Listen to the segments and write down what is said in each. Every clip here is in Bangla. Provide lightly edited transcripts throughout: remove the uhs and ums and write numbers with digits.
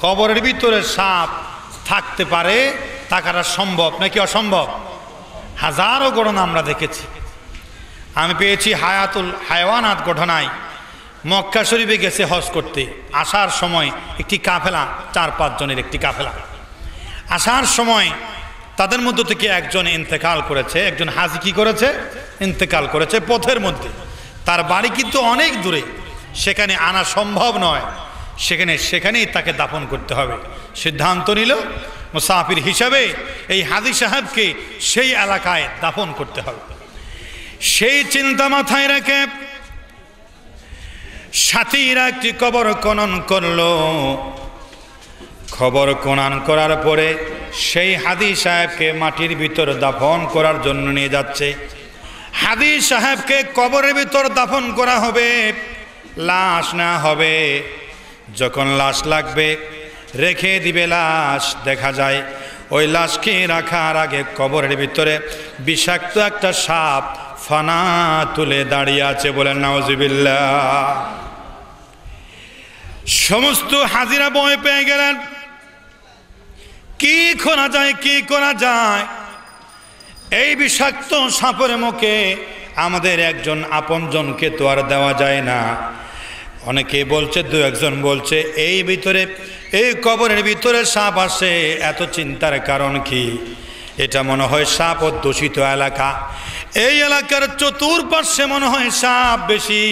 কবরের ভিতরে সাপ থাকতে পারে, থাকাটা সম্ভব নাকি অসম্ভব? হাজারো ঘটনা আমরা দেখেছি। আমি পেয়েছি হায়াতুল হায়ওয়ানাত ঘটনায়, মক্কা শরীফে গেছে হজ করতে, আসার সময় একটি কাফেলা, 4-5 জনের একটি কাফেলা, আসার সময় তাদের মধ্য থেকে একজন ইন্তেকাল করেছে, একজন হাজি কি করেছে, ইন্তেকাল করেছে পথের মধ্যে। তার বাড়ি কিন্তু অনেক দূরে, সেখানে আনা সম্ভব নয়, সেখানেই তাকে দাফন করতে হবে। সিদ্ধান্ত নিল মুসাফির হিসাবে এই হাজি সাহেবকে সেই এলাকায় দাফন করতে হবে। সেই চিন্তা মাথায় রেখে সাথীরা একটি কবর খনন করলো। খবর খনন করার পরে সেই হাজি সাহেবকে মাটির ভিতর দাফন করার জন্য নিয়ে যাচ্ছে। হাজি সাহেবকে কবরের ভিতর দাফন করা হবে, লাশ না হবে। যখন লাশ লাগবে রেখে দিবে লাশ, দেখা যায় ওই লাশকে রাখার আগে কবরের ভিতরে বিষাক্ত একটা সাপ ফানা তুলে দাঁড়িয়ে আছে, বলেন নাউজুবিল্লাহ। সমস্ত হাজিরা ভয় পেয়ে গেলেন, কি করা যায়, কি করা যায়? এই বিষাক্ত সাপের মুখে আমাদের একজন আপনজনকে তো আর দেওয়া যায় না। অনেকে বলছে, 2-1 বলছে এই কবরের ভিতরে সাপ আসে, এত চিন্তার কারণ কি? এটা মনে হয় সাপ অধ্যুষিত এলাকা, এই এলাকার চতুর্পার্শ্বে মনে হয় সাপ বেশি,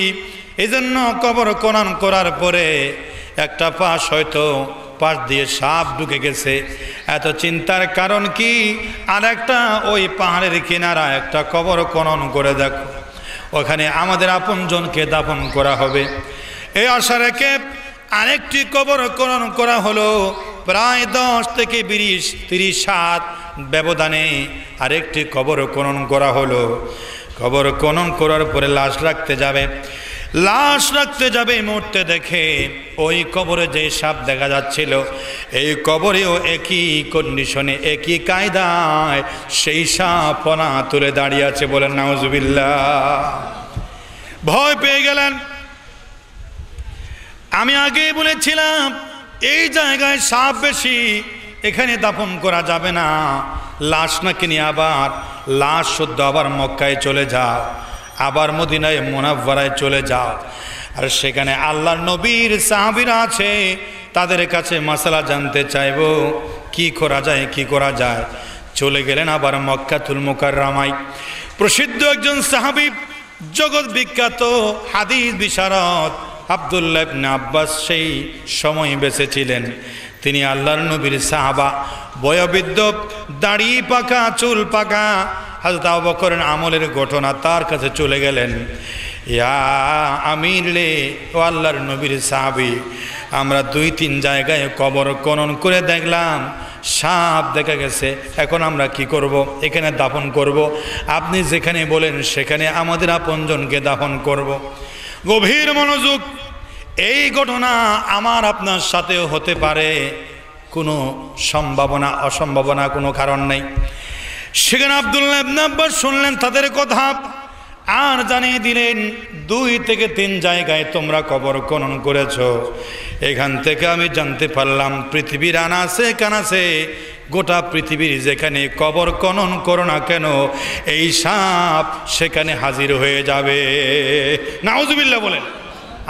এজন্য কবর খনন করার পরে একটা পাশ হয়তো পাশ দিয়ে সাপ ঢুকে গেছে। এত চিন্তার কারণ কি? আর একটা ওই পাহাড়ের কিনারা একটা কবর খনন করে দেখো, ওখানে আমাদের আপনজনকে দাফন করা হবে। এই আশা রেখে আরেকটি কবর খনন করা হলো। প্রায় 10 থেকে 20-30 হাত ব্যবধানে আরেকটি কবর খনন করা হলো। কবর খনন করার পরে লাশ রাখতে যাবে, মুহূর্তে দেখে ওই কবরে যে সাপ দেখা যাচ্ছিল, এই কবরেও একই কন্ডিশনে, একই কায়দায় সেই সাপ ফনা তুলে দাঁড়িয়ে আছে, বলেন নাউজুবিল্লাহ। ভয় পেয়ে গেলেন। আমি আগেই বলেছিলাম এই জায়গায় সাপ বেশি, এখানে দাফন করা যাবে না। লাশ নাকি নিয়ে আবার লাশ শুদ্ধ আবার মক্কায় চলে যাও, আবার মদিনায় মুনাওয়ারায় চলে যাও, আর সেখানে আল্লাহর নবীর সাহাবীরা আছে, তাদের কাছে মাসালা জানতে চাইব, কি করা যায়। চলে গেলেন আবার মক্কাতুল মুকাররমায়। প্রসিদ্ধ একজন সাহাবী, জগৎ বিখ্যাত হাদিস বিশারদ আব্দুল্লাহ ইবনে আব্বাস সেই সময় বেঁচে ছিলেন। তিনি আল্লাহর নবীর সাহাবা, বয়োবৃদ্ধ, দাড়ি পাকা, চুল পাকা হযরত আবু বকরের আমলের ঘটনা তার কাছে চলে গেলেন। ইয়া আমির লে, ও আল্লাহর নবীর সাহাবী, আমরা 2-3 জায়গায় কবর খনন করে দেখলাম, সাপ দেখা গেছে, এখন আমরা কি করব? এখানে দাফন করব? আপনি যেখানে বলেন সেখানে আমাদের আপনজনকে দাফন করব। গভীর মনোযোগ। এই ঘটনা আমার আপনার সাথেও হতে পারে, কোনো অসম্ভাবনা কোনো কারণ নেই। সেখানে আব্দুল্লাহ ইবনে আব্বাস শুনলেন তাদের কথা, আর জানিয়ে দিলেন 2 থেকে 3 জায়গায় তোমরা কবর খনন করেছ। এখান থেকে আমি জানতে পারলাম পৃথিবীর আনাচে কানাচে, গোটা পৃথিবীর যেখানে কবর খনন করো না কেন, এই সাপ সেখানে হাজির হয়ে যাবে। নাউজুবিল্লাহ বলেন,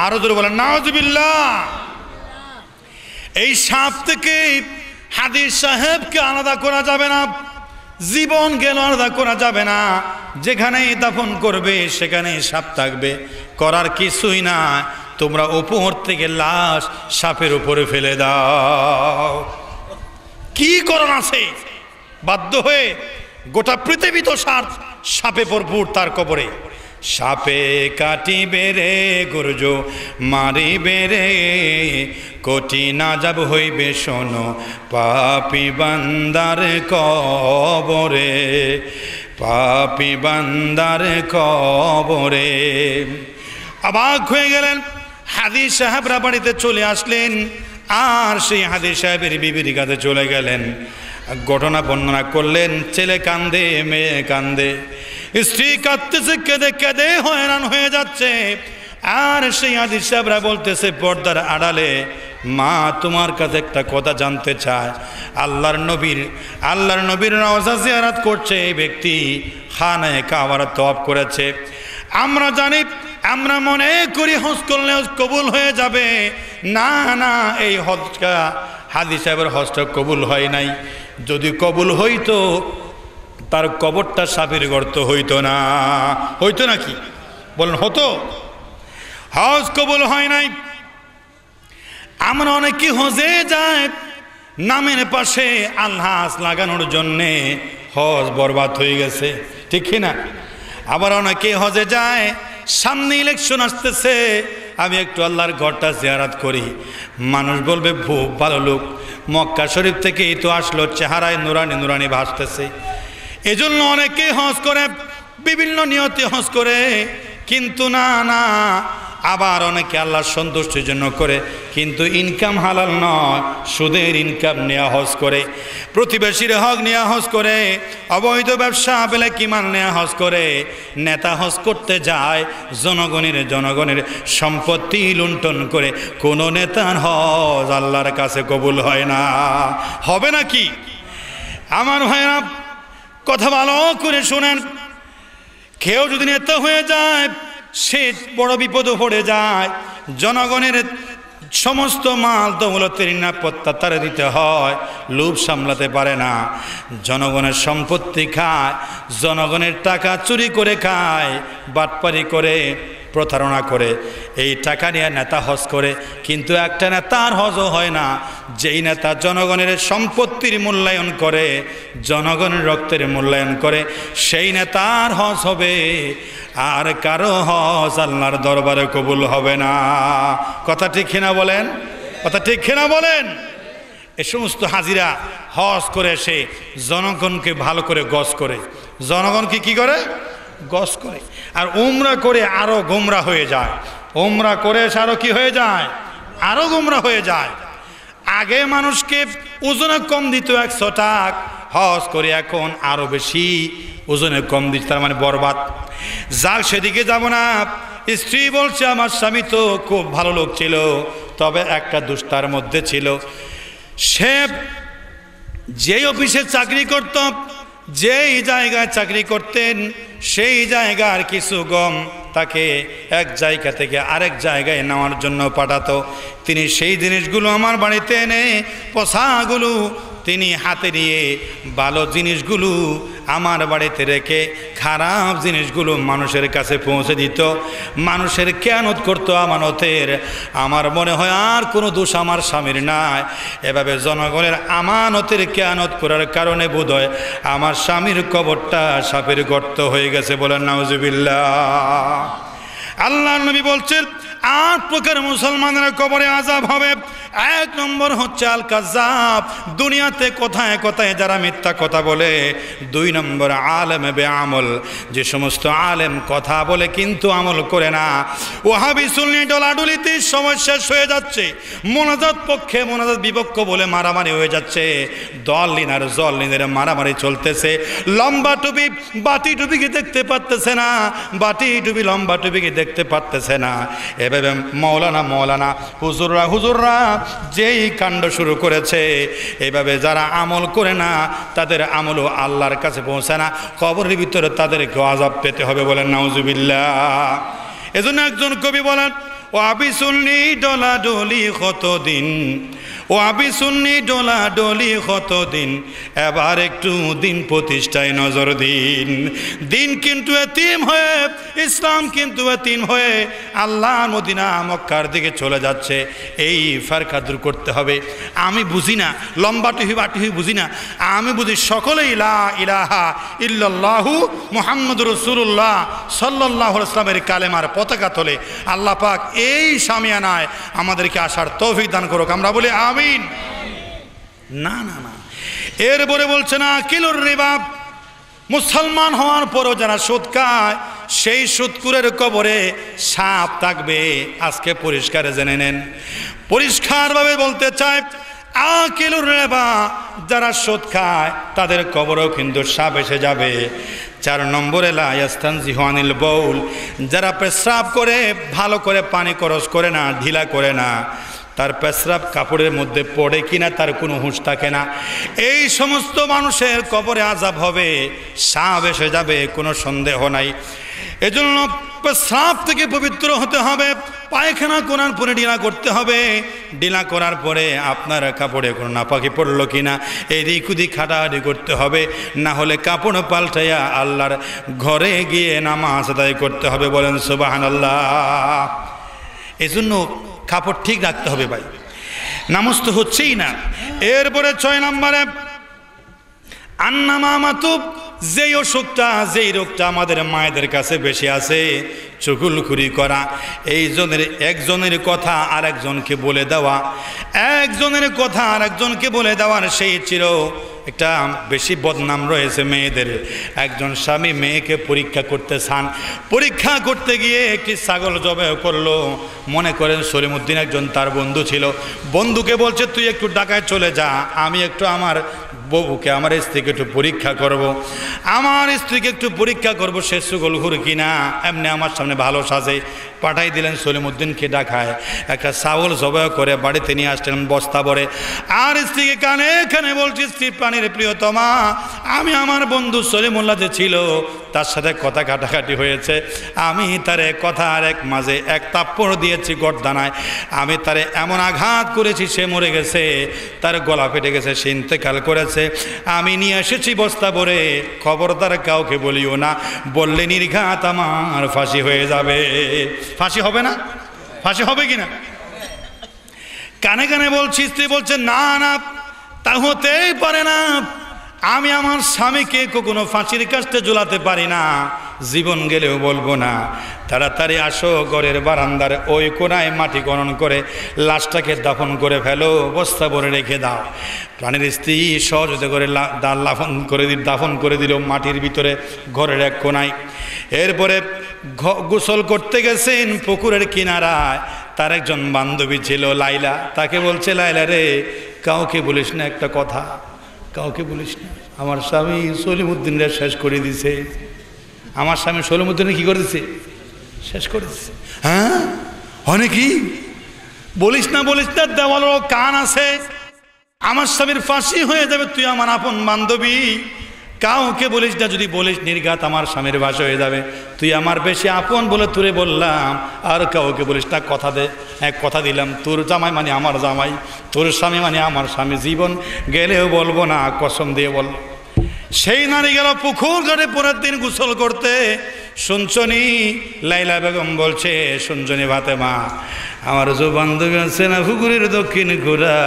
আরো জোরে বলেন নাউজুবিল্লাহ। এই সাপ থেকে হাজি সাহেবকে আলাদা করা যাবে না, জীবন গেল আলাদা করা যাবে না। যেখানেই দাফন করবে সেখানে সাপ থাকবে, করার কিছুই না। তোমরা উপর থেকে লাশ সাপের উপরে ফেলে দাও, কি করার আছে? বাধ্য হয়ে গোটা পৃথিবী তো সাপে ভরপুর তার কবরে। সাপে কাটিবে রে গুর্জ মারিবে রে, কঠিন আযাব হইবে শোনো পাপী বান্দার কবরে, পাপী বান্দার কবরে। অবাক হয়ে গেলেন। হাজি সাহেবরা বাড়িতে চলে আসলেন, আর সেই হাজি সাহেবের বিবির কাছে চলে গেলেন। ঘটনা বর্ণনা করলেন। ছেলে কান্দে, মেয়ে কান্দে, স্ত্রী কাঁদতেছে, কেঁদে কেঁদে হয়রান হয়ে যাচ্ছে। আর সেই হাজি সাহেবরা বলতেছে পর্দার আড়ালে মা তোমার কাছে একটা কথা জানতে চায়। আল্লাহর নবীর রওজা জিয়ারত করছে এই ব্যক্তি, খানায়ে কাবার তওয়াফ করেছে। আমরা জানি, আমরা মনে করি হজ করলে হজ কবুল হয়ে যাবে। না না, এই হজটা হাজী সাহেবের হজটা কবুল হয় নাই। যদি কবুল হইতো তার কবরটা সাপের গর্ত হইতো না। হইতো নাকি বলেন? হতো। হজ কবুল হয় নাই। আমরা অনেকে হজে যায় নামের পাশে আলহাজ লাগানোর জন্যে, হজ বরবাদ হয়ে গেছে, ঠিক না? আবার অনেকে হজে যায়, সামনে ইলেকশন আসতেছে, আমি একটু আল্লাহর ঘরটা জিয়ারত করি। মানুষ বলবে খুব ভালো লোক, মক্কা শরীফ থেকেই তো আসলো, চেহারায় নুরানি নুরানি ভাসতেছে। এজন্য অনেকে হজ করে, বিভিন্ন নিয়তে হজ করে। কিন্তু না না, আবার অনেকে আল্লাহর সন্তুষ্টির জন্য করে, কিন্তু ইনকাম হালাল নয়, সুদের ইনকাম নেওয়া হজ করে, প্রতিবেশীর হক নেওয়া হজ করে, অবৈধ ব্যবসা বেলে কিমান নেওয়া হজ করে। নেতা হজ করতে যায়, জনগণের সম্পত্তি লুণ্ঠন করে। কোনো নেতার হজ আল্লাহর কাছে কবুল হয় না। হবে নাকি? আমার ভাইরা কথা ভালো করে শোনেন, কেউ যদি নেতা হয়ে যায় সে বড় বিপদে পড়ে যায়। জনগণের সমস্ত মাল দৌলতের নিরাপত্তা তারে দিতে হয়, লোভ সামলাতে পারে না, জনগণের সম্পত্তি খায়, জনগণের টাকা চুরি করে খায়, বাটপারি করে, প্রতারণা করে। এই টাকা নিয়ে নেতা হজ করে, কিন্তু একটা নেতার হজও হয় না। যেই নেতা জনগণের সম্পত্তির মূল্যায়ন করে, জনগণের রক্তের মূল্যায়ন করে, সেই নেতার হজ হবে, আর কারো হজ আল্লাহর দরবারে কবুল হবে না। কথা ঠিক কিনা বলেন? কথা ঠিক কিনা বলেন? এ সমস্ত হাজিরা হজ করে এসে জনগণকে ভালো করে গজ করে, জনগণকে কি করে? গজ করে। আর উমরা করে আরো গোমরা হয়ে যায়। উমরা করে এসে আরো কি হয়ে যায়? আরো গোমরা হয়ে যায়। আগে মানুষকে ওজনে কম দিত 100 টাকা, হজ করে এখন আরো বেশি ওজনে কম দিচ্ছে, তার মানে বরবাদ। যাক, সেদিকে যাব না। স্ত্রী বলছে আমার স্বামী তো খুব ভালো লোক ছিল, তবে একটা দুষ্টার মধ্যে ছিল। সে যেই অফিসে চাকরি করত, যেই জায়গায় চাকরি করতেন, সেই জায়গার কিছু গম তাকে এক জায়গা থেকে আরেক জায়গায় নেওয়ার জন্য পাঠাতো। তিনি সেই জিনিসগুলো আমার বাড়িতে এনে, পোশাকগুলো তিনি হাতে নিয়ে ভালো জিনিসগুলো আমার বাড়িতে রেখে খারাপ জিনিসগুলো মানুষের কাছে পৌঁছে দিত। মানুষের খেয়ানত করতো আমানতের। আমার মনে হয় আর কোনো দোষ আমার স্বামীর নাই। এভাবে জনগণের আমানতের খেয়ানত করার কারণে বোধহয় আমার স্বামীর কবরটা সাপের গর্ত হয়ে গেছে। বলেন নাউজুবিল্লাহ। আল্লাহর নবী বলছেন 8 প্রকার মুসলমানের কবরে আযাব হবে। 1 নম্বর হচ্ছে আল কাযাব, দুনিয়াতে কথায় কথায় যারা মিথ্যা কথা বলে। 2 নম্বর আলেম বেআমল, যে সমস্ত আলেম কথা বলে কিন্তু আমল করে না। ওয়াহাবি সুন্নি ডলাডলিতে সময় শেষ হয়ে যাচ্ছে। মোনাজাত পক্ষে মোনাজাত বিপক্ষ বলে মারামারি হয়ে যাচ্ছে। দল লিনার জল লিনের মারামারি চলতেছে। লম্বা টুপি বাটি টুপিকে দেখতে পারতেছে না, বাটি টুপি লম্বা টুপিকে দেখতে পারতেছে না। এভাবে মৌলানা হুজুররা যেই কাণ্ড শুরু করেছে, এইভাবে যারা আমল করে না তাদের আমলও আল্লাহর কাছে পৌঁছে না। কবরের ভিতরে তাদেরকে আযাব পেতে হবে। বলেন নাউজুবিল্লাহ। এজন্য একজন কবি বলেন, ও আবি সুন্নি ডলা ডলি কতদিন, ও আবি সুন্নি ডলা ডলি কতদিন, এবার একটু দিন প্রতিষ্ঠায় নজর দিন। দিন কিন্তু এতিম হয়ে, ইসলাম কিন্তু এতিম হয়ে আল্লাহ মদিনা মক্কার দিকে চলে যাচ্ছে। এই ফারকা দূর করতে হবে। আমি বুঝি না লম্বা টুহি বাটুহি বুঝি না, আমি বুঝি সকলেই লা ইলাহা ইল্লাল্লাহু মুহাম্মাদুর রাসূলুল্লাহ সাল্লাল্লাহু আলাইহি ওয়াসাল্লামের কালেমার পতাকা তোলে। আল্লাহ পাক এই শামিয়ানায় আমাদেরকে আসার তৌফিক দান করুক। আমরা বলি আমিন। না না না, এরপরে বলছে না আকিলুর রিবা, মুসলমান হওয়ার পরও যারা সুদ খায় সেই সুদকুরের কবরে সাপ থাকবে। আজকে পরিষ্কারে জেনে নেন, পরিষ্কারভাবে বলতে চাই, আকিলুর রিবা যারা সুদ খায় তাদের কবরেও কিন্তু সাপ এসে যাবে। 4 নম্বরে লা ইয়াস্তানজিহু আনিল বাউল, যারা পেশাব করে ভালো করে পানি খরচ করে না, ঢিলা করে না, তার পেশরাব কাপড়ের মধ্যে পড়ে কিনা তার কোনো হুঁশ থাকে না। এই সমস্ত মানুষের কবরে আযাব হবে, সাপ এসে যাবে, কোনো সন্দেহ নাই। এজন্য পেশরাব থেকে পবিত্র হতে হবে, পায়খানা করার পরে ডিলা করতে হবে, ডিলা করার পরে আপনার কাপড়ে কোনো নাপাকি পড়লো কিনা এদিক ওদিক খাটাখাটি করতে হবে, না হলে কাপড় পাল্টাইয়া আল্লাহর ঘরে গিয়ে নামাজ আদায় করতে হবে। বলেন সুবহানাল্লাহ। এজন্য কাপড় ঠিক রাখতে হবে ভাই, নামাজ তো হচ্ছেই না। এরপরে 6 নম্বরে আন্নামামাতুব, যেই অসুখটা, যেই রোগটা আমাদের মায়েদের কাছে বেশি আছে, চুগলখুরি করা, একজনের কথা আরেকজনকে বলে দেওয়া, একজনের কথা আরেকজনকে বলে দেওয়ার সেই চির একটা বেশি বদনাম রয়েছে মেয়েদের। একজন স্বামী মেয়েকে পরীক্ষা করতে চান, পরীক্ষা করতে গিয়ে একটি ছাগল জবাই করলো। মনে করেন সলিমউদ্দিন একজন তার বন্ধু ছিল, বন্ধুকে বলছে তুই একটু ঢাকায় চলে যা, আমি একটু আমার বউকে, আমার স্ত্রীকে একটু পরীক্ষা করব, আমার স্ত্রীকে একটু পরীক্ষা করব সে চুগলখুর কিনা। এমনি আমার সামনে ভালো সাজে পাঠাই দিলেন সলিমউদ্দিনকে ঢাকায়, একটা ছাগল জবাই করে বাড়িতে নিয়ে আসলেন বস্তা ভরে। আর স্ত্রীকে কানে কানে বলছি, স্ত্রী প্রাণীর প্রিয়তমা, আমি আমার বন্ধু সলিমুল্লাহ যে ছিল তার সাথে কথা কাটাকাটি হয়েছে, আমি তারে কথার এক মাঝে এক তাপ্পড় দিয়েছি গর্দানায়, আমি তারে এমন আঘাত করেছি সে মরে গেছে, তার গলা ফেটে গেছে, সে ইন্তেকাল করেছে, আমি নিয়ে এসেছি বস্তা ভরে, খবরদার কাউকে বলিও না, বললে নির্ঘাত আমার ফাঁসি হয়ে যাবে। ফাঁসি হবে না? ফাঁসি হবে কিনা? কানে কানে বলছি, স্ত্রী বলছে না না তা হতেই পারে না, আমি আমার স্বামীকে কখনো ফাঁসির কাস্তে ঝুলাতে পারি না, জীবন গেলেও বলবো না। তাড়াতাড়ি আসো, ঘরের বারান্দার ওই কোনায় মাটি খনন করে লাশটাকে দাফন করে ফেলো, বস্তা ভরে রেখে দাও। প্রাণের স্ত্রী সহজতে করে দাফন করে দিল মাটির ভিতরে ঘরের এক কোনায়। এরপরে গোসল করতে গেছেন পুকুরের কিনারায়, তার একজন বান্ধবী ছিল লাইলা, তাকে বলছে লাইলা রে, কাউকে বলিস না একটা কথা, কাউকে বলিস না, আমার স্বামী সলিমউদ্দিনরা শেষ করে দিছে, আমার স্বামী সলিমউদ্দিনে কি করে দিছে? শেষ করে দিছে। হ্যাঁ অনেকই বলিস না, বলিস না, দেওয়ালেরও কান আছে, আমার স্বামীর ফাঁসি হয়ে যাবে, তুই আমার আপন বান্ধবী, কাউকে বলিস না, যদি বলিস নির্ঘাত আমার স্বামীর ফাঁসি হয়ে যাবে, তুই আমার বেশি আপন বলে তোরে বললাম, আর কাউকে বলিস না, কথা দে, এক কথা দিলাম, তোর জামাই মানে আমার জামাই, তোর স্বামী মানে আমার স্বামী, জীবন গেলেও বলবো না, কসম দিয়ে বল। সেই নারী গেল পুকুর ঘাটে পরের দিন গোসল করতে। শুনছনি? লাইলা বেগম বলছে, শুনছনি ফাতেমা, আমার যে বান্ধবী আছে না পুকুরের দক্ষিণ ঘোরা,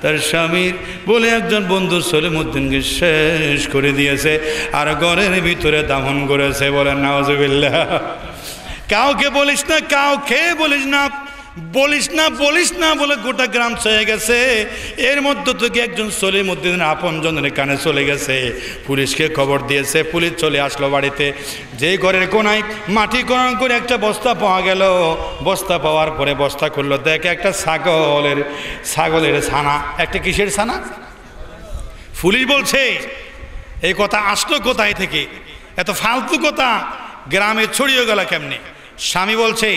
তার স্বামীর বলে একজন বন্ধু সলিমউদ্দিনকে শেষ করে দিয়েছে আর ঘরের ভিতরে দাফন করেছে। বলেন নাউজুবিল্লাহ। কাউকে বলিস না, কাউকে বলিস না, বলিস না, বলিস না বলে গোটা গ্রাম ছেয়ে গেছে। এর মধ্য থেকে একজন সলিমউদ্দিনের আপনজনের কানে চলে গেছে, পুলিশকে খবর দিয়েছে, পুলিশ চলে আসলো বাড়িতে। যেই ঘরের কোনায় মাটি খনন করে একটা বস্তা পাওয়া গেল, বস্তা পাওয়ার পরে বস্তা খুললো, দেখে একটা ছাগলের ছানা। একটা কিসের ছানা? পুলিশ বলছে এই কথা আসলো কোথায় থেকে, এত ফালতু কথা গ্রামে ছড়িয়ে গেল কেমনে? স্বামী বলছে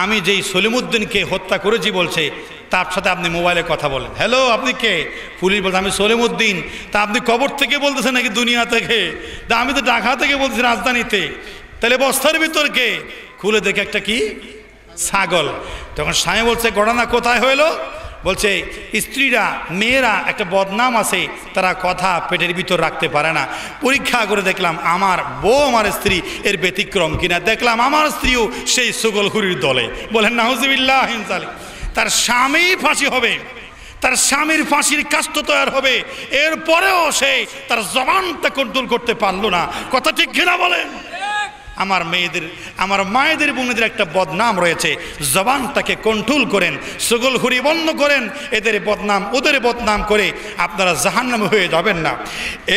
আমি যেই সলিমউদ্দিনকে হত্যা করেছি বলছে, তার সাথে আপনি মোবাইলে কথা বলেন। হ্যালো, আপনি কে? পুলিশ বলছে আমি সলিমউদ্দিন। তা আপনি কবর থেকে বলতেছেন নাকি দুনিয়া থেকে? তা আমি তো ঢাকা থেকে বলছি, রাজধানীতে। তাহলে বস্তার ভিতর কে? খুলে দেখে একটা কি ছাগল। তখন স্বামী বলছে ঘটনা কোথায় হইলো? বলছে স্ত্রীরা, মেয়েরা একটা বদনাম আছে, তারা কথা পেটের ভিতর রাখতে পারে না। পরীক্ষা করে দেখলাম আমার বউ, আমার স্ত্রী এর ব্যতিক্রম কিনা, দেখলাম আমার স্ত্রীও সেই চুগলখুরির দলে। বলেন নাউজুবিল্লাহ। তার স্বামী ফাঁসি হবে, তার স্বামীর ফাঁসির কাস্ট তৈরি হবে, এরপরেও সে তার জবানটা কন্ট্রোল করতে পারলো না। কথা ঠিক কিনা বলেন? আমার মেয়েদের, আমার মায়েদের, বোনেদের একটা বদনাম রয়েছে, জবানটাকে কন্ট্রোল করেন, চুগলখুরি বন্ধ করেন, এদের বদনাম ওদের বদনাম করে আপনারা জাহান্নামে হয়ে যাবেন না।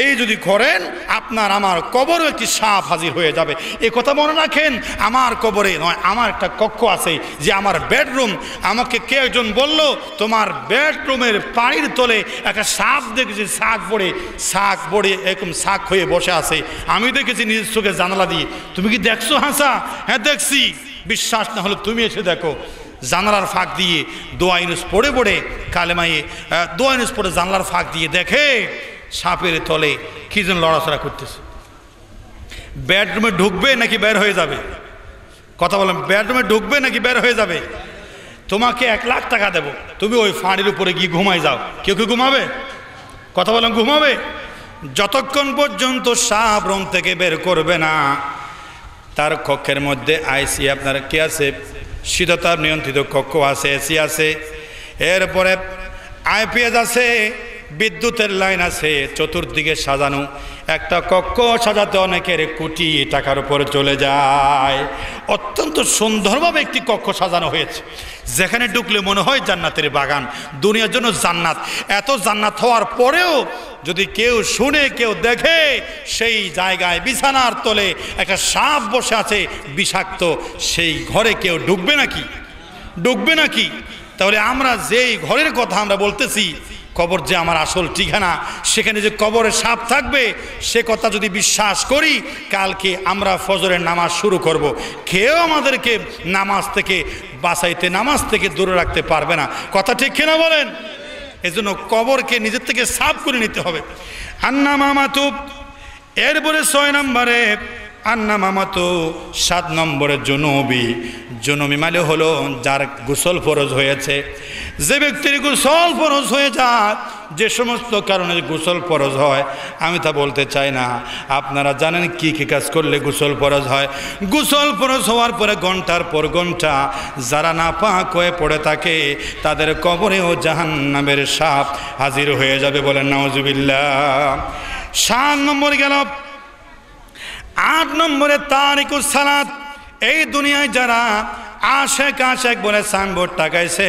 এই যদি করেন আপনার আমার কবরে একটি সাপ হাজির হয়ে যাবে। এ কথা মনে রাখেন, আমার কবরে নয়, আমার একটা কক্ষ আছে যে আমার বেডরুম। আমাকে কে একজন বলল তোমার বেডরুমের পানির তলে একটা সাপ দেখেছি, শাক পড়ে এরকম শাক হয়ে বসে আছে। আমি দেখেছি নিজের চোখে জানালা দিয়ে। তুমি কি দেখছো? হাসা? হ্যাঁ দেখছি। বিশ্বাস না হলে তুমি এসে দেখো। জানালার ফাঁক দিয়ে দোয়া ইউনুস পড়ে পড়ে কালেমায়ে দোয়া ইউনুস পড়ে জানালার ফাঁক দিয়ে দেখে সাপের তলে কি যেন লড়াচড়া করতেছে। বেডরুমে ঢুকবে নাকি বের হয়ে যাবে? কথা বলেন, বেডরুমে ঢুকবে নাকি বের হয়ে যাবে? তোমাকে 1 লাখ টাকা দেবো, তুমি ওই ফাঁড়ির উপরে গিয়ে ঘুমাই যাও। কেউ কি ঘুমাবে? কথা বলেন, ঘুমাবে? যতক্ষণ পর্যন্ত সাপ রুম থেকে বের করবে না, তার কক্ষের মধ্যে আইসি আপনার কি আছে, শীততাপ নিয়ন্ত্রিত কক্ষ আছে, এসি আছে, এরপরে আইপিএস আছে, বিদ্যুতের লাইন আছে, চতুর্দিকে সাজানো একটা কক্ষ সাজাতে অনেকের কোটি টাকার উপরে চলে যায়। অত্যন্ত সুন্দরভাবে একটি কক্ষ সাজানো হয়েছে, যেখানে ঢুকলে মনে হয় জান্নাতের বাগান, দুনিয়ার জন্য জান্নাত। এত জান্নাত হওয়ার পরেও যদি কেউ শুনে, কেউ দেখে, সেই জায়গায় বিছানার তলে একটা সাপ বসে আছে বিষাক্ত, সেই ঘরে কেউ ঢুকবে নাকি? ঢুকবে নাকি? তাহলে আমরা যেই ঘরের কথা আমরা বলতেছি, কবর যে আমার আসল ঠিকানা, সেখানে যে কবরে সাপ থাকবে, সে কথা যদি বিশ্বাস করি, কালকে আমরা ফজরের নামাজ শুরু করব, কেউ আমাদেরকে নামাজ থেকে বাঁচাইতে, নামাজ থেকে দূরে রাখতে পারবে না। কথা ঠিক কিনা বলেন? এজন্য কবরকে নিজের থেকে সাফ করে নিতে হবে। আন্না মামাতু, এরপরে 6 নম্বরে আন্না মামাতু, 7 নম্বরে জুনুবি। জুনুবি মানে হলো যার গোসল ফরজ হয়েছে। যে ব্যক্তির গোসল ফরজ হয়ে যায়, যে সমস্ত কারণে গোসল ফরজ হয়, আমি তা বলতে চাই না। আপনারা জানেন কি কি কাজ করলে গোসল ফরজ হয়। গোসল ফরজ হওয়ার পরে ঘন্টার পর ঘন্টা যারা নাপাক হয়ে পড়ে থাকে, তাদের কবরেও জাহান্নামের সাপ হাজির হয়ে যাবে। বলেন নাউজুবিল্লাহ। 7 নম্বর গেল। 8 নম্বরে তারিকুস সালাত। এই দুনিয়ায় যারা আশেক আশেক বলে সাইনবোর্ড টাকাইছে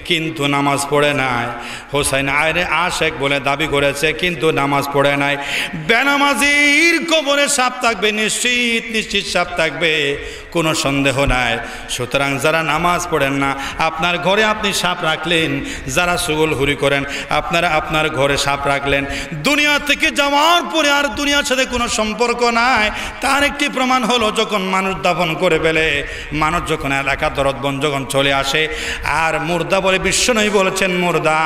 কিন্তু নামাজ পড়ে নাই, হোসাইন আয়রে আশেক বলে দাবি করেছে কিন্তু নামাজ পড়ে নাই, বেনামাজির কবরে সাপ থাকবে, নিশ্চিত নিশ্চিত সাপ থাকবে, কোনো সন্দেহ নাই। সুতরাং যারা নামাজ পড়েন না, আপনার ঘরে আপনি সাপ রাখলেন, যারা সুগলহুরি করেন, আপনারা আপনার ঘরে সাপ রাখলেন, দুনিয়া থেকে যাওয়ার পরে আর দুনিয়ার সাথে কোনো সম্পর্ক নাই। তার একটি প্রমাণ হলো, যখন মানুষ দাফন করে ফেলে, মানুষ যখন এলাকা দরদবন যখন চলে আসে, আর মুর্দা বলে বিশ্বনবী বলেছেন, মুর্দা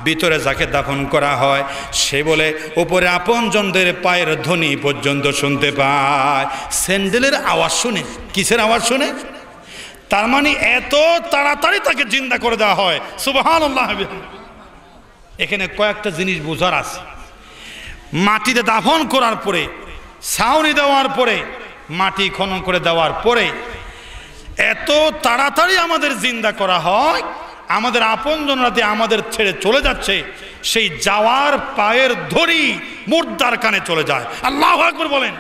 ভিতরে যাকে দাফন করা হয়, সে বলে উপরে আপনজনদের পায়ের ধ্বনি পর্যন্ত শুনতে পায়, স্যান্ডেলের আওয়াজ শুনে। কিসের আওয়াজ শুনে? তার মানে এত তাড়াতাড়ি তাকে জিন্দা করে দেওয়া হয়। সুবহানাল্লাহ। এখানে কয়েকটা জিনিস বোঝার আছে। মাটিতে দাফন করার পরে, ছাউনি দেওয়ার পরে, মাটি খনন করে দেওয়ার পরে এত তাড়াতাড়ি আমাদের জিন্দা করা হয়, আমাদের আপনজনরা যে আমাদের ছেড়ে চলে যাচ্ছে, সেই যাওয়ার পায়ের ধরি মুর্দার কানে চলে যায়। আল্লাহু আকবার বলেন।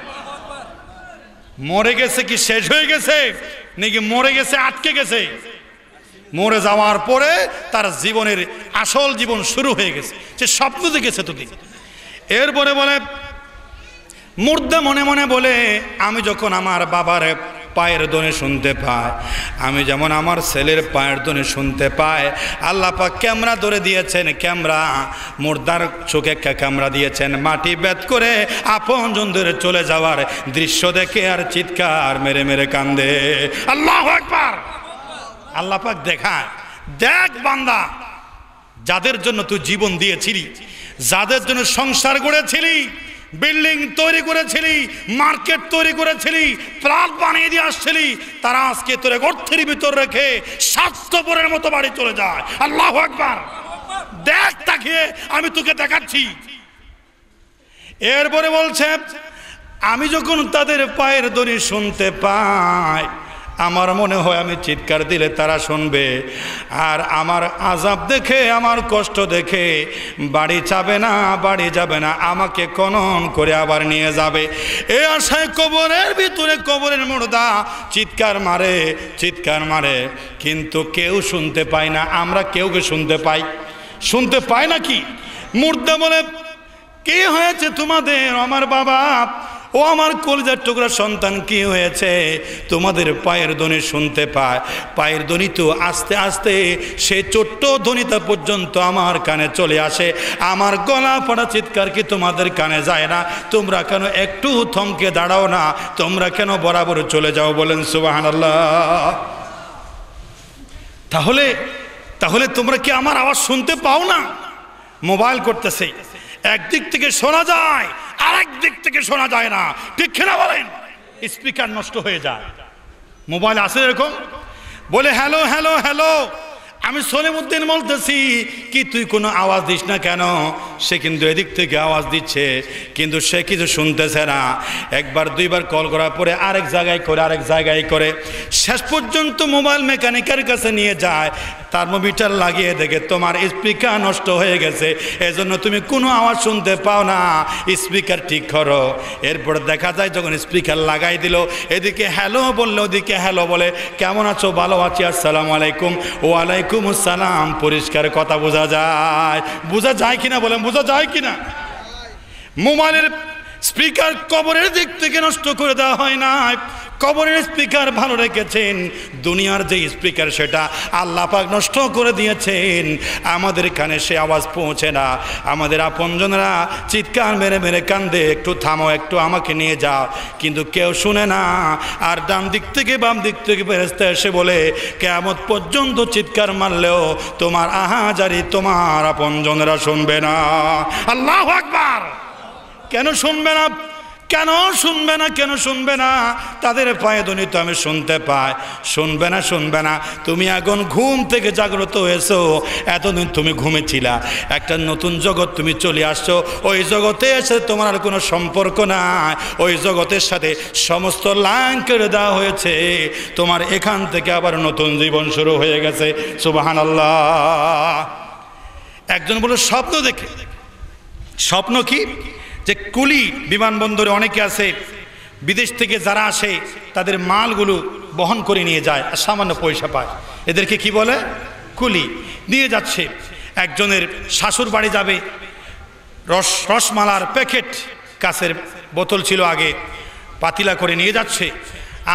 মরে গেছে কি শেষ হয়ে গেছে, নাকি মরে গেছে আটকে গেছে? মরে যাওয়ার পরে তার জীবনের আসল জীবন শুরু হয়ে গেছে, সে স্বপ্ন দেখেছে। তো এরপরে বলে মুর্দা মনে মনে বলে, আমি যখন আমার বাবার পায়ের ধ্বনি শুনতে পাই, আমি যেমন আমার ছেলের পায়ের ধ্বনি শুনতে পাই, আল্লাহ পাক ক্যামেরা ধরে দিয়েছেন, ক্যামেরা মুর্দার চোখে ক্যামেরা দিয়েছেন, মাটি বেদ করে আপনজনদের চলে যাওয়ার দৃশ্য দেখে আর চিৎকার মেরে মেরে কান্দে। আল্লাহু আকবার। আল্লাহ পাক দেখায়, দেখ বান্দা, যাদের জন্য তুই জীবন দিয়েছিলি, যাদের জন্য সংসার গড়েছিলি, বিল্ডিং তৈরি করেছিলি, মার্কেট তৈরি করেছিলি, প্লাট বানিয়ে দিয়ে আসছিলি, তারা আজকে তোরে গর্তের ভিতর রেখে স্বার্থপরের মতো বাড়ি চলে যায়। আল্লাহু আকবার। দেখ তাকিয়ে, আমি তোকে দেখাচ্ছি। এরপরে বলছে, আমি যখন তাদের পায়ের ধ্বনি শুনতে পাই, আমার মনে হয় আমি চিৎকার দিলে তারা শুনবে, আর আমার আযাব দেখে, আমার কষ্ট দেখে বাড়ি যাবে না, বাড়ি যাবে না, আমাকে খনন করে আবার নিয়ে যাবে। এই আশায় কবরের ভিতরে কবরের মুর্দা চিৎকার মারে, চিৎকার মারে, কিন্তু কেউ শুনতে পায় না। আমরা কেউকে শুনতে পাই? শুনতে পাই নাকি? মুর্দা বলে, কি হয়েছে তোমাদের? আমার বাবা, ও আমার কলিজার টুকরা সন্তান, কি হয়েছে? তোমাদের পায়ের ধ্বনি শুনতে পায়। পায়ের ধ্বনি তো আস্তে আস্তে সে ছোট্ট ধ্বনিটা পর্যন্ত আমার কানে চলে আসে। আমার গলা ফাটা চিৎকার কি তোমাদের কানে যায় না? তোমরা কেন একটু থমকে দাঁড়াও না? তোমরা কেন বরাবর চলে যাও? বলেন সুবহানাল্লাহ। তাহলে তাহলে তোমরা কি আমার আওয়াজ শুনতে পাও না? মোবাইল করতেছে, একদিক থেকে শোনা যায়, আরেক দিক থেকে শোনা যায় না, ঠিক কিনা বলেন? স্পিকার নষ্ট হয়ে যায়। মোবাইল আছে এরকম, বলে হ্যালো হ্যালো হ্যালো, আমি সলিমউদ্দিন বলতেছি, কি তুই কোনো আওয়াজ দিস না কেন? সে কিন্তু এদিক থেকে আওয়াজ দিচ্ছে, কিন্তু সে কিছু শুনতেছে না। একবার দুইবার কল করার পরে আরেক জায়গায় করে শেষ পর্যন্ত মোবাইল মেকানিকের কাছে নিয়ে যায়। থার্মোমিটার লাগিয়ে দেখে তোমার স্পিকার নষ্ট হয়ে গেছে, এজন্য তুমি কোনো আওয়াজ শুনতে পাও না, স্পিকার ঠিক করো। এরপর দেখা যায় যখন স্পিকার লাগাই দিল, এদিকে হ্যালো বললে, ওদিকে হ্যালো বলে, কেমন আছো? ভালো আছি, আসসালামু আলাইকুম। ওয়ালাইকুম আসসালাম। পরিষ্কার কথা বোঝা যায় কিনা বলেন, বোঝা যায় কিনা? মোবাইলের স্পিকার কবরের দিক থেকে নষ্ট করে দেওয়া হয় না, কবরের স্পিকার ভালো রেখেছেন। দুনিয়ার যে স্পিকার সেটা আল্লাহ পাক নষ্ট করে দিয়েছেন, আমাদের কানে সে আওয়াজ পৌঁছে না। আমাদের আপনজনরা চিৎকার মেরে মেরে কান্দে, একটু থামো, একটু আমাকে নিয়ে যাও, কিন্তু কেউ শুনে না। আর ডান দিক থেকে বাম দিক থেকে ফেরেশতা এসে বলে, কিয়ামত পর্যন্ত চিৎকার মারলেও তোমার আহাজারি তোমার আপনজনরা শুনবে না। আল্লাহু আকবার। কেন শুনবে না? কেন শুনবে না? কেন শুনবে না? তাদের পায়ে ধ্বনি তো আমি শুনতে পাই। শুনবে না। তুমি এখন ঘুম থেকে জাগ্রত হয়েছো, এতদিন তুমি ঘুমেছিলা, একটা নতুন জগৎ তুমি চলে আসছো। ওই জগতে এসে তোমার আর কোনো সম্পর্ক নাই, ওই জগতের সাথে সমস্ত লাইন করে দেওয়া হয়েছে। তোমার এখান থেকে আবার নতুন জীবন শুরু হয়ে গেছে। সুবহানাল্লাহ। একজন বলল স্বপ্ন দেখে। স্বপ্ন কি? যে কুলি বিমানবন্দরে অনেকে আছে, বিদেশ থেকে যারা আসে তাদের মালগুলো বহন করে নিয়ে যায় আর সামান্য পয়সা পায়, এদেরকে কি বলে? কুলি। নিয়ে যাচ্ছে, একজনের শাশুর বাড়ি যাবে, রসমালার প্যাকেট, কাছের বোতল ছিল আগে, পাতিলা করে নিয়ে যাচ্ছে,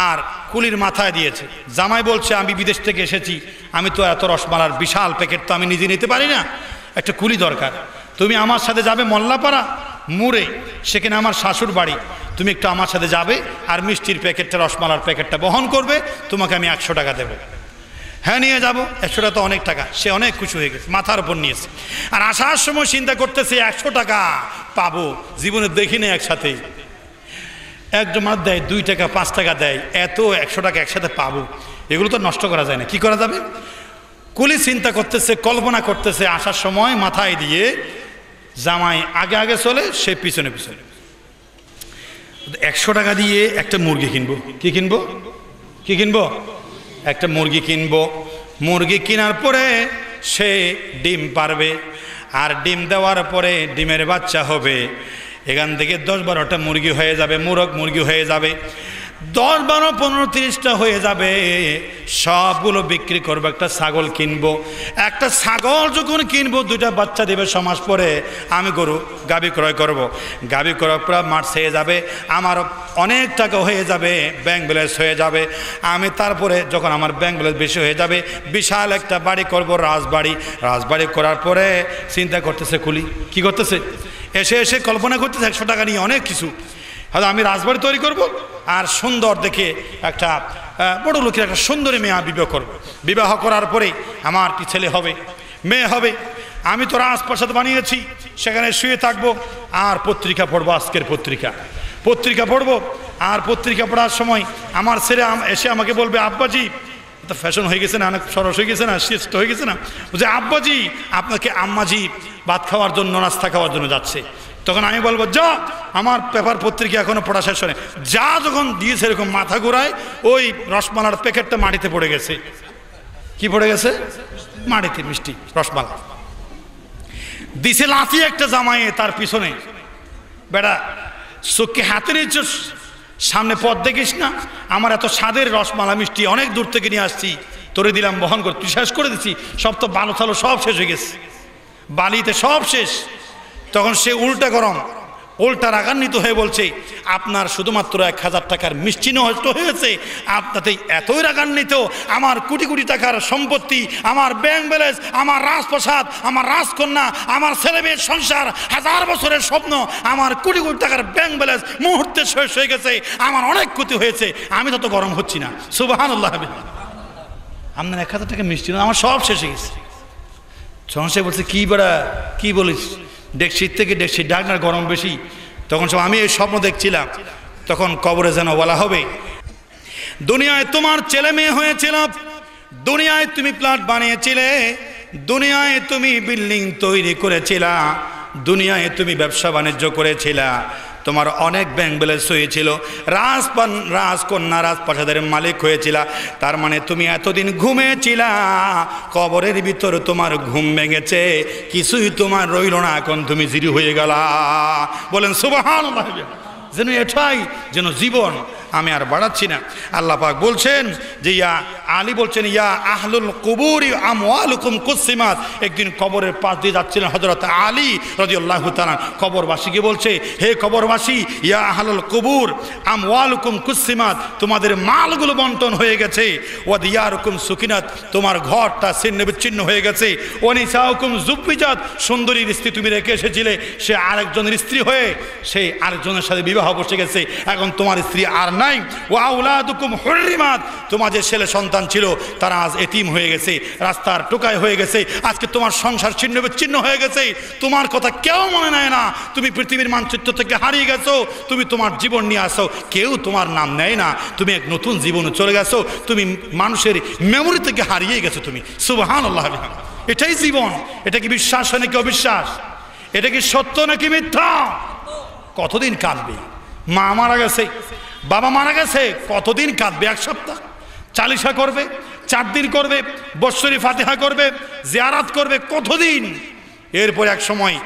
আর কুলির মাথায় দিয়েছে। জামাই বলছে, আমি বিদেশ থেকে এসেছি, আমি তো এত রসমালার বিশাল প্যাকেট তো আমি নিজে নিতে পারি না, একটা কুলি দরকার। তুমি আমার সাথে যাবে মোল্লাপাড়া মুড়ে, সেখানে আমার শাশুর বাড়ি, তুমি একটু আমার সাথে যাবে আর মিষ্টির প্যাকেটটা, রসমালার প্যাকেটটা বহন করবে, তোমাকে আমি 100 টাকা দেবো। হ্যাঁ নিয়ে যাবো। 100 টাকা তো অনেক টাকা, সে অনেক খুশি হয়ে গেছে, মাথার উপর নিয়েছে। আর আসার সময় চিন্তা করতেছে 100 টাকা পাবো, জীবনে দেখিনি একসাথে। একজন মার দেয় 2 টাকা 5 টাকা দেয়, এত 100 টাকা একসাথে পাবো, এগুলো তো নষ্ট করা যায় না, কি করা যাবে? কুলি চিন্তা করতেছে, কল্পনা করতেছে, আসার সময় মাথায় দিয়ে জামাই আগে আগে চলে, সে পিছনে পিছনে। 100 টাকা দিয়ে একটা মুরগি কিনবো। কি কিনবো? একটা মুরগি কিনবো। মুরগি কেনার পরে সে ডিম পারবে, আর ডিম দেওয়ার পরে ডিমের বাচ্চা হবে। এখান থেকে 10-12টা মুরগি হয়ে যাবে, মুরগি হয়ে যাবে, 10, 12, 15, 30টা হয়ে যাবে। সবগুলো বিক্রি করবো, একটা ছাগল কিনবো। একটা ছাগল যখন কিনবো, 2টা বাচ্চা দেবে, সমাজ পরে আমি গাভী ক্রয় করব। গাভী ক্রয় পর মাঠ ছেয়ে যাবে, আমার অনেক টাকা হয়ে যাবে, ব্যাংক ব্যালেন্স হয়ে যাবে। আমি তারপরে যখন আমার ব্যাংক ব্যালেন্স বেশি হয়ে যাবে, বিশাল একটা বাড়ি করব, রাজবাড়ি করার পরে চিন্তা করতেছে কুলি, কি করতেছে? এসে কল্পনা করতেছে 100 টাকা নিয়ে অনেক কিছু, হয়তো আমি রাজবাড়ি তৈরি করব, আর সুন্দর দেখে একটা বড় লোকের একটা সুন্দরী মেয়ে বিবাহ করব। বিবাহ করার পরে আমার কি ছেলে হবে, মেয়ে হবে। আমি তো রাজপ্রাসাদ বানিয়েছি, সেখানে শুয়ে থাকবো আর পত্রিকা পড়বো, আজকের পত্রিকা পড়বো। আর পত্রিকা পড়ার সময় আমার ছেলে এসে আমাকে বলবে, আব্বাজি, তো ফ্যাশন হয়ে গেছে না, অনেক সরস হয়ে গেছে না, শ্রেষ্ঠ হয়ে গেছে না, যে আব্বাজি আপনাকে আম্মাজি ভাত খাওয়ার জন্য, নাস্তা খাওয়ার জন্য যাচ্ছে। তখন আমি বলবো, যা, আমার পেপার পত্রিকা এখনো পড়া শেষ হয়, যা। যখন দিয়েছে এরকম মাথা ঘুরায়, ওই রসমালার প্যাকেটটা মাটিতে পড়ে গেছে। কি পড়ে গেছে? মাটিতে মিষ্টি রসমালা দিছে লাথি একটা জামাইয়ে, তার পিছনে, বেটা চোখকে হাতে নিয়েছ, সামনে পথ দেখিস না, আমার এত স্বাদের রসমালা মিষ্টি অনেক দূর থেকে নিয়ে আসছি, তোরে দিলাম বহন কর, তুই শেষ করে দিচ্ছি, সব তো বালো থালো সব শেষ হয়ে গেছে, বালিতে সব শেষ। তখন সে উল্টা রাগান্বিত হয়ে বলছে, আপনার শুধুমাত্র 1000 টাকার মিষ্টি নষ্ট হয়েছে, আপনাতে এতই রাগান্বিত, আমার কোটি কোটি টাকার সম্পত্তি, আমার ব্যাংক ব্যালেন্স, আমার রাজপ্রাসাদ, আমার রাজকন্যা, আমার ছেলে মেয়ের সংসার, 1000 বছরের স্বপ্ন, আমার কোটি কোটি টাকার ব্যাংক ব্যালেন্স মুহূর্তে শেষ হয়ে গেছে, আমার অনেক ক্ষতি হয়েছে, আমি তত গরম হচ্ছি না। সুবহানাল্লাহ। আপনার 1000 টাকা মিষ্টি না, আমার সব শেষ হয়ে গেছে। সংসার বলছে কি বেড়া কি বলিস, ডেকশির থেকে ডেকশি ডাক না, গরম বেশি। তখন সব আমি এই স্বপ্ন দেখছিলাম, তখন কবরে যেন বলা হবে দুনিয়ায় তোমার ছেলে মেয়ে হয়েছিল, দুনিয়ায় তুমি প্লট বানিয়েছিলে, দুনিয়ায় তুমি বিল্ডিং তৈরি করেছিলা, দুনিয়ায় তুমি ব্যবসা বাণিজ্য করেছিলা, তোমার অনেক ব্যাংক ব্যালেন্স হয়েছিল, রাজকন্যা রাজপ্রাসাদের মালিক হয়েছিলা, তার মানে তুমি এতদিন ঘুমিয়েছিলা, কবরের ভিতর তোমার ঘুম ভেঙেছে, কিছুই তোমার রইল না, এখন তুমি জিরো হয়ে গেলা। বলেন সুবহানাল্লাহ। যেন এটাই যেন জীবন, আমি আর বাড়াচ্ছি না। আল্লাহ পাক বলছেন যে ইয়া আলী বলছেন ইয়া আহলুল কুবুরি আমওয়ালুকুম কুসিমাত। একদিন কবরের পাশ দিয়ে যাচ্ছিলেন হযরত আলী রাদিয়াল্লাহু তাআলা, কবরবাসীকে বলছে হে কবরবাসী, ইয়া আহলুল কুবুর আমওয়ালুকুম কুসিমাত, তোমাদের মালগুলো বন্টন হয়ে গেছে, ওয়া দিয়ারুকুম সুকিনাত, তোমার ঘরটা ছিন্ন বিচ্ছিন্ন হয়ে গেছে, ওয়া নিসাউকুম যুববিজাত, সুন্দরীর স্ত্রী তুমি রেখে এসেছিলে, সে আরেকজনের স্ত্রী হয়ে সেই আরেকজনের সাথে বিবাহ বসে গেছে, এখন তোমার স্ত্রী আর নাই, ওয়া আওলাদুকুম হুররিমাত, তোমার যে ছেলে সন্তান ছিল তারা আজ এতিম হয়ে গেছে, রাস্তার টোকায় হয়ে গেছে, আজকে তোমার সংসার ছিন্ন বিচ্ছিন্ন হয়ে গেছে, তোমার কথা কেউ মনে নেয় না, তুমি পৃথিবীর মানচিত্র থেকে হারিয়ে গেছো, তুমি তোমার জীবন নিয়ে আসো, কেউ তোমার নাম নেয় না, তুমি এক নতুন জীবনে চলে গেছো, তুমি মানুষের মেমোরি থেকে হারিয়ে গেছো তুমি। সুবহানাল্লাহ। এটাই জীবন। এটা কি বিশ্বাস নাকি অবিশ্বাস? এটা কি সত্য নাকি মিথ্যা? কতদিন কাঁদবে? মা মারা গেছে, বাবা মারা গেছে, কতদিন কাঁদবে? 1 সপ্তাহ চালিশা করবে, 4 দিন করবে, বৎসরি ফাতিহা করবে, জিয়ারাত করবে, কতদিন? এরপর এক সময়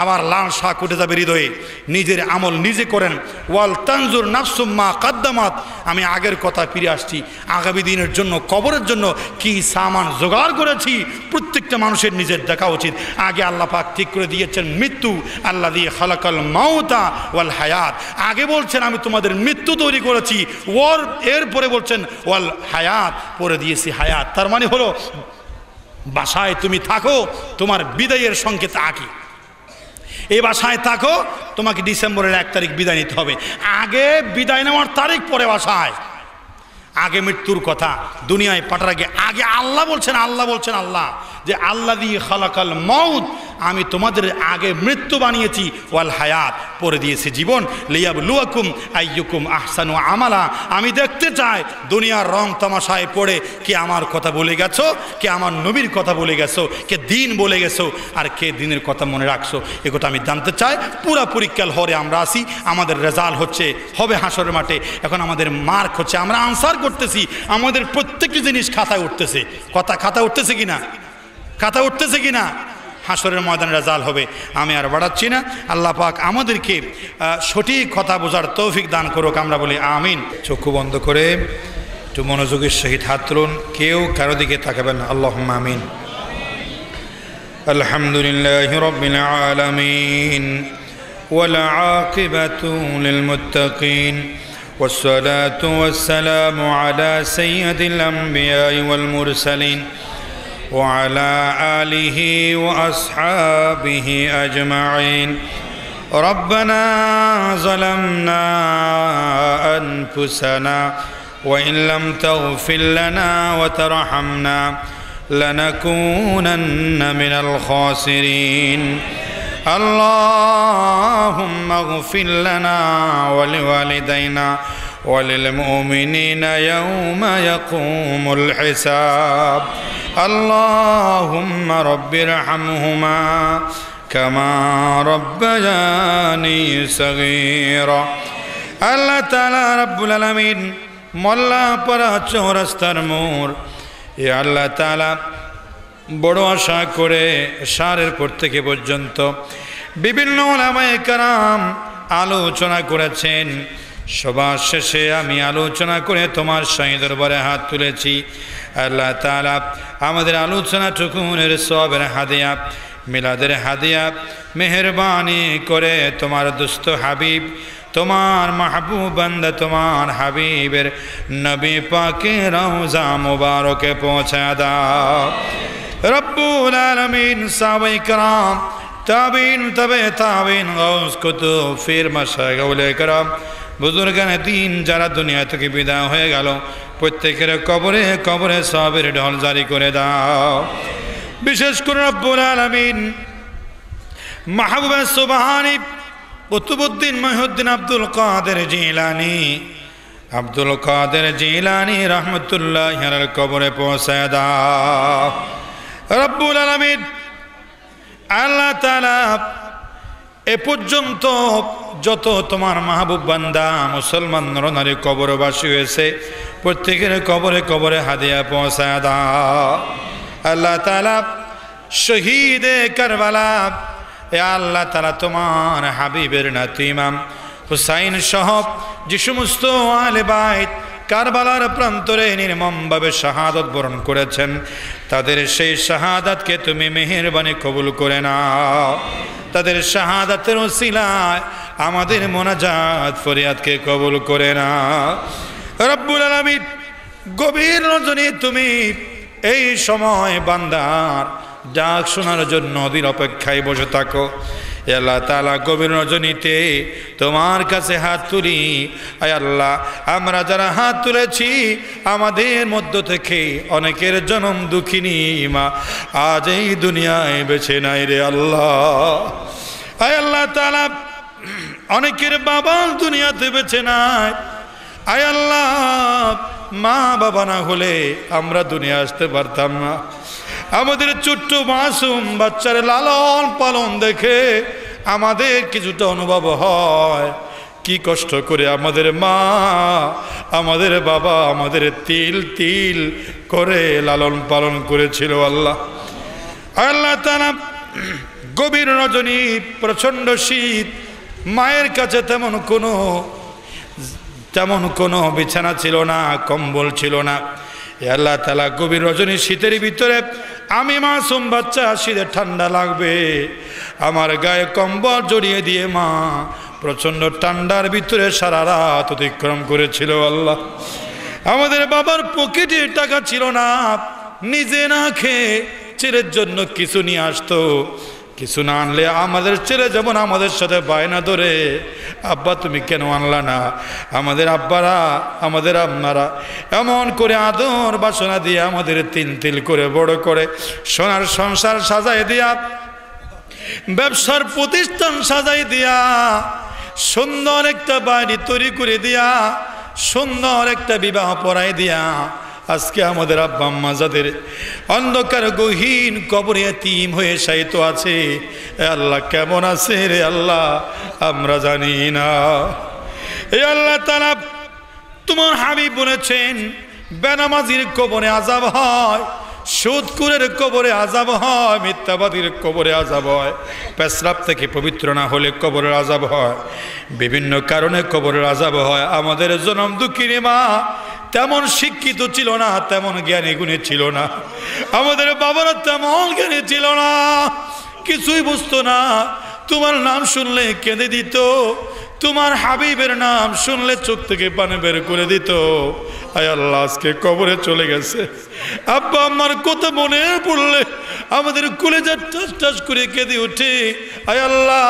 আবার লাল শাক উঠে যাবে হৃদয়ে। নিজের আমল নিজে করেন। ওয়াল তানজুর নাফসুম মা কাদ্দামাত। আমি আগের কথা ফিরে আসছি, আগামী দিনের জন্য কবরের জন্য কি সামান জোগাড় করেছি, প্রত্যেকটা মানুষের নিজের দেখা উচিত। আগে আল্লাহ পাক ঠিক করে দিয়েছেন মৃত্যু, আল্লাহ দিয়ে খালাকাল মাউতা ওয়াল হায়াত। আগে বলছেন আমি তোমাদের মৃত্যু তৈরি করেছি, এরপরে বলছেন ওয়াল হায়াত, পরে দিয়েছি হায়াত। তার মানে হলো বাসায় তুমি থাকো, তোমার বিদায়ের সংকেত আগে। এই বাসায় থাকো, তোমাকে ডিসেম্বরের 1 তারিখ বিদায় নিতে হবে। আগে বিদায় নেওয়ার তারিখ, পরে বাসায়। আগে মৃত্যুর কথা, দুনিয়ায় পাঠার আগে আগে আল্লাহ বলছেন, আল্লাহ যে আল্লাহ দিয়ে খালাকাল মাউত, আমি তোমাদের আগে মৃত্যু বানিয়েছি, ওয়াল হায়াত, পরে দিয়েছি জীবন, লিয়াবলুয়াকুম আইয়ুকুম আহসানু আমালা। আমি দেখতে চাই দুনিয়ার রং তামাশায় পড়ে কে আমার কথা বলে গেছো, কে আমার নবীর কথা বলে গেছো, কে দিন বলে গেছো, আর কে দিনের কথা মনে রাখছো, এ কথা আমি জানতে চাই। পুরা পরীক্ষার হরে আমরা আসি, আমাদের রেজাল্ট হবে হাসরের মাঠে। এখন আমাদের মার্ক হচ্ছে, আমরা আনসার করতেছি, আমাদের প্রত্যেকটি জিনিস খাতায় উঠতেছে। খাতা উঠতেছে কিনা? খাতা উঠতেছে কিনা? হাসরের ময়দানে রেজাল্ট হবে। আমি আর বাড়াচ্ছি না। আল্লাহ পাক আমাদেরকে সঠিক কথা বোঝার তৌফিক দান করুক, আমরা বলি আমিন। চক্ষু বন্ধ করে একটু মনোযোগের সহিত হাত তুলুন, কেউ কারো দিকে তাকাবেন না। আল্লাহুম্মা আমিন। আলহামদুলিল্লাহি রাব্বিল আলামিন ওয়াল আকিবাতু লিল মুত্তাকিন ওয়াসসালাতু ওয়াসসালামু আলা সাইয়্যিদিল আমবিয়াই ওয়াল মুরসালিন وعلى آله وأصحابه أجمعين. ربنا ظلمنا أنفسنا وإن لم تغفر لنا وترحمنا لنكونن من الخاسرين. اللهم اغفر لنا ولوالدينا وللمؤمنين يوم يقوم الحساب. اللهم رب ارحمهما كما ربياني صغيرا. আল্লাহ তাআলা রব্বুল আলামিন মোল্লাপাড়া চৌরাস্তার মোড়, এ আল্লাহ তাআলা বড় আশা করে সারের পর থেকে পর্যন্ত বিভিন্ন উলামায়ে কেরাম আলোচনা করেছেন। সবার শেষে আমি আলোচনা করে তোমার শাহী দরবারে হাত তুলেছি। আল্লাহ তাআলা আমাদের আলোচনাটুকুনের সওয়াবের হাদিয়া, মিলাদের হাদিয়া মেহেরবানি করে তোমার দুস্থ হাবিব, তোমার মাহবুব বান্দা, তোমার হাবিবের নবী পাকের রওজা মুবারকে পৌঁছে দাও। রব্বুল আলামিন, সাহাবায়ে কেরাম, তাবিন, তবে তাবিন, গাউস কুতুব, ফির মাশায়েখ, আউলিয়া কেরাম, বুজুর্গানে দিন যারা দুনিয়া থেকে বিদায় হয়ে গেল প্রত্যেকের কবরে কবরে সবের ঢল জারি করে দাও। বিশেষ করে রব্বুল আলামিন মাহবুবে সুবহানী কুতুবউদ্দিন মহিউদ্দিন আব্দুল কাদের জিলানী রহমতুল্লাহ আলাইহির কবরে পৌঁছায় দাও। রব্বুল আলামিন আল্লাহ তাআলা এ পর্যন্ত যত তোমার মাহবুব বান্দা মুসলমান নরনারী কবরবাসী হয়েছে প্রত্যেকের কবরে কবরে হাদিয়া পৌঁছায় দাও। আল্লাহ তাআলা শহীদে কারবালা এ আল্লাহ তাআলা তোমার হাবিবের নাতি ইমাম হুসাইন সহ যে সমস্ত আহলে বাইত কারবালার প্রান্তরে নির্মমভাবে শাহাদাত বরণ করেছেন তাদের সেই শাহাদাতকে তুমি মেহেরবানি কবুল করে নাও। তাদের শাহাদাতের ওসিলায় আমাদের মোনাজাত ফরিয়াদকে কবুল করে নাও। রব্বুল আলামিন গভীর রজনী তুমি এই সময় বান্দার ডাক শোনার জন্য অধীর অপেক্ষায় বসে থাকো। আল্লাহ তাআলা গভীর রজনীতে তোমার কাছে হাত তুলি। আয় আল্লাহ, আমরা যারা হাত তুলেছি আমাদের মধ্য থেকে অনেকের জনম দুঃখিনী মা আজ এই দুনিয়ায় বেঁচে নাই রে আল্লাহ। আয় আল্লাহ তাআলা, অনেকের বাবা দুনিয়াতে বেঁচে নাই। আয় আল্লাহ, মা বাবা না হলে আমরা দুনিয়া আসতে পারতাম না। আমাদের ছোট্ট মাসুম বাচ্চার লালন পালন দেখে আমাদের কিছুটা অনুভব হয় কি কষ্ট করে আমাদের মা আমাদের বাবা আমাদের তিল তিল করে লালন পালন করেছিল। আল্লাহ আল্লাহ তাআলা গভীর রজনী প্রচণ্ড শীত, মায়ের কাছে তেমন কোনো বিছানা ছিল না, কম্বল ছিল না। আল্লাহ তাআলা গভীর রজনী শীতের ভিতরে আমি মাসুম বাচ্চা শীতে ঠান্ডা লাগবে আমার গায়ে কম্বল জড়িয়ে দিয়ে মা প্রচণ্ড ঠান্ডার ভিতরে সারা রাত অতিক্রম করেছিল। আল্লাহ, আমাদের বাবার পকেটে টাকা ছিল না, নিজে না খেয়ে ছেলের জন্য কিছু নিয়ে আসতো। কিছু না আনলে আমাদের ছেলে যেমন আমাদের সাথে বায়না ধরে, আব্বা তুমি কেন আনলা না? আমাদের আব্বারা আমাদের আম্মারা এমন করে আদর বাসনা দিয়ে আমাদের তিল তিল করে বড় করে সোনার সংসার সাজাই দিয়া, ব্যবসার প্রতিষ্ঠান সাজাই দিয়া, সুন্দর একটা বাড়ি তৈরি করে দিয়া, সুন্দর একটা বিবাহ পড়াই দিয়া আজকে আমাদের আব্বা আম্মা যাদের অন্ধকার গহীন কবরে এতিম হয়ে শায়িত আছে, আল্লাহ কেমন আছে রে আল্লাহ আমরা জানি না। এ আল্লাহ তাআলা তোমার হাবিব বলেছেন বেনামাজির কবরে আযাব হয়, সুদখোরের কবরে আযাব হয়, মিথ্যাবাদীর কবরে আযাব হয়, পেশরাব থেকে পবিত্র না হলে কবরের আযাব হয়, বিভিন্ন কারণে কবরের আযাব হয়। আমাদের জনম দুঃখিনী মা তেমন শিক্ষিত ছিল না, তেমন জ্ঞানী গুণী ছিল না, আমাদের বাবারা তেমন জ্ঞানী ছিল না, কিছুই বুঝতো না। তোমার নাম শুনলে কেঁদে দিত, তোমার হাবিবের নাম শুনলে চোখ থেকে পানি বের করে দিত। আয় আল্লাহ, আজকে কবরে চলে গেছে। আব্বা আম্মার কথা মনে পড়লে আমাদের কলেজা টাস টাস করে কেঁদে ওঠে। আয় আল্লাহ,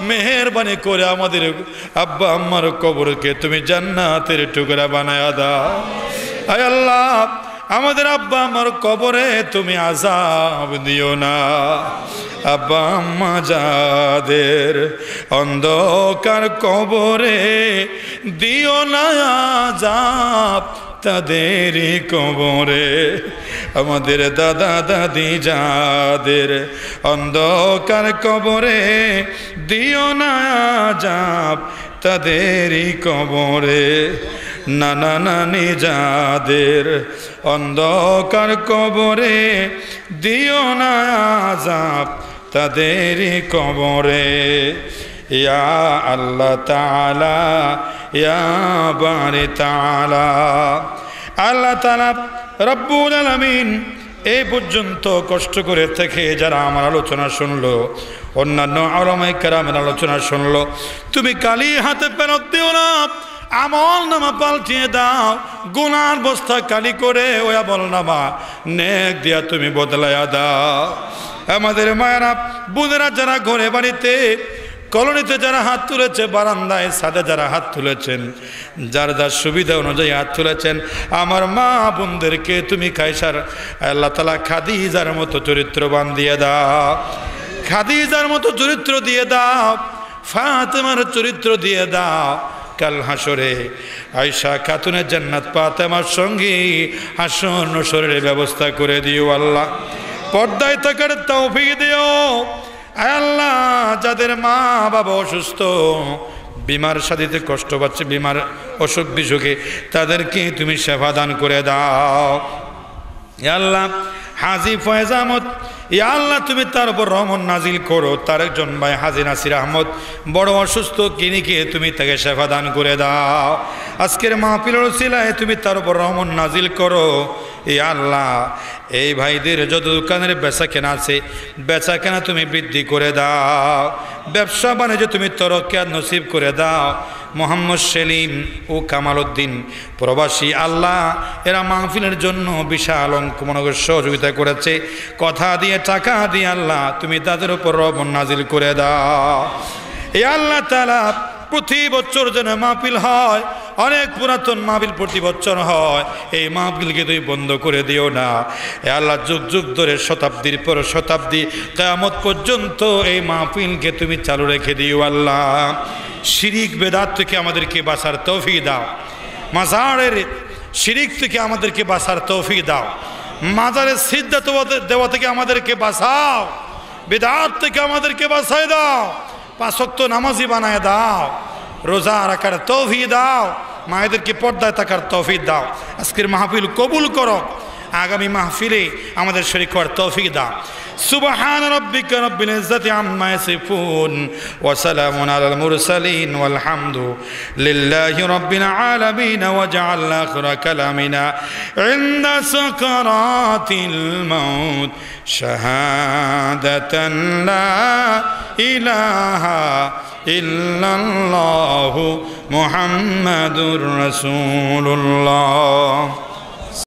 মেহেরবানি করে আমাদের আব্বা আম্মার কবরকে তুমি জান্নাতের টুকরা বানায়া দাও। আয় আল্লাহ, আমাদের আব্বা আম্মার কবরে তুমি আযাব দিও না। আব্বা আম্মা যাদের অন্ধকার কবরে দিও না আযাব তাদেরই কবরে, আমাদের দাদা দাদি যাদের অন্ধকার কবরে দিও না আযাব তাদেরই কবরে, নানা নানি যাদের অন্ধকার কবরে দিও না আযাব তাদেরই কবরে। ইয়া আল্লাহ তাআলা, ইয়া বারি তাআলা। আল্লাহ তাআলা রব্বুল আলামিন এই পর্যন্ত কষ্ট করে থেকে যারা আমার আলোচনা শুনলো, অন্যান্য উলামায়ে কেরামের আলোচনা শুনলো, তুমি কালি হাতে ফেরত দিও না, আমল নামা পাল্টিয়ে দাও, গুনার বস্তা কালি করে ওই আমল নামা নেক দিয়া তুমি বদলাইয়া দাও। আমাদের মায়েরা বোনেরা যারা ঘরে বাড়িতে কলোনিতে যারা হাত তুলেছে, বারান্দায় ছাদে যারা হাত তুলেছেন, যার যার সুবিধা অনুযায়ী হাত তুলেছেন, আমার মা বোনদেরকে তুমি কায়সার আল্লাহ তাআলা খাদিজার মতো চরিত্রবান দিয়ে দাও, খাদিজার মতো চরিত্র দিয়ে দাও, ফাতেমার চরিত্র দিয়ে দাও। কাল হাসরে আয়েশা খাতুনের জান্নাত ফাতেমার সঙ্গে হাসর নসরের ব্যবস্থা করে দিও আল্লাহ। পর্দায় থাকার তৌফিক দিও আল্লাহ। যাদের মা বাবা অসুস্থ, বিমার সাথীতে কষ্ট পাচ্ছে, বিমার অসুখ বিসুখে, তাদেরকে তুমি সেবা দান করে দাও আল্লাহ। হাজী ফয়েজ আহমদ, ইয়া আল্লাহ তুমি তার উপর রহমত নাজিল করো। তার একজন ভাই হাজী নাসির আহমদ বড় অসুস্থ, কিনিকে তুমি তাকে সেবা দান করে দাও। আজকের মাহফিলের উসিলায় তুমি তার উপর রহমত নাজিল করো ইয়া আল্লাহ। এই ভাইদের যত দোকানের বেচা কেনা আছে, বেচা কেনা তুমি বৃদ্ধি করে দাও, ব্যবসা বাণিজ্য তুমি তরক্কিয়াত নসিব করে দাও। মোহাম্মদ সেলিম ও কামাল উদ্দিন প্রবাসী আল্লাহ, এরা মাহফিলের জন্য বিশাল অঙ্ক মনোযোগ সহযোগিতা করেছে, কথা দিয়ে টাকা দিয়ে আল্লাহ তুমি তাদের উপর রহমত নাজিল করে দাও। এই আল্লাহ তাআলা প্রতি বছর যেন মাহফিল হয়, অনেক পুরাতন মাহফিল প্রতি বছর হয়, এই মাহফিলকে তুমি বন্ধ করে দিও না। এ আল্লাহ যুগ যুগ ধরে, শতাব্দীর পর শতাব্দী, কিয়ামত পর্যন্ত এই মাহফিলকে তুমি চালু রেখে দিও আল্লাহ। শিরিক বেদাত থেকে আমাদেরকে বাঁচার তৌফিক দাও, মাজারের শিরিক থেকে আমাদেরকে বাঁচার তৌফিক দাও, মাজারের সিজদা দেওয়া থেকে আমাদেরকে বাঁচাও, বেদাত থেকে আমাদেরকে বাঁচাই দাও, 5 ওয়াক্ত নামাজি বানায় দাও, রোজা রাখার তৌফিক দাও, মায়েদেরকে পর্দায় থাকার তৌফিক দাও। আজকের মাহফিল কবুল করো, আগামী মাহফিলে আমাদের শরীক হওয়ার তৌফিক দাও। সুবহান রাব্বিকা রাব্বিল ইজ্জাতি আম্মা ইয়াসিফুন ওয়া সালামুন আলাল মুরসালিন ওয়াল হামদু লিল্লাহি রাব্বিল আলামিন। ওয়া জাআল আখিরা কালামিনা ইনদা সাকারাতিল মাউত শাহাদাতান লা ইলাহা ইল্লাল্লাহু মুহাম্মাদুর রাসূলুল্লাহ।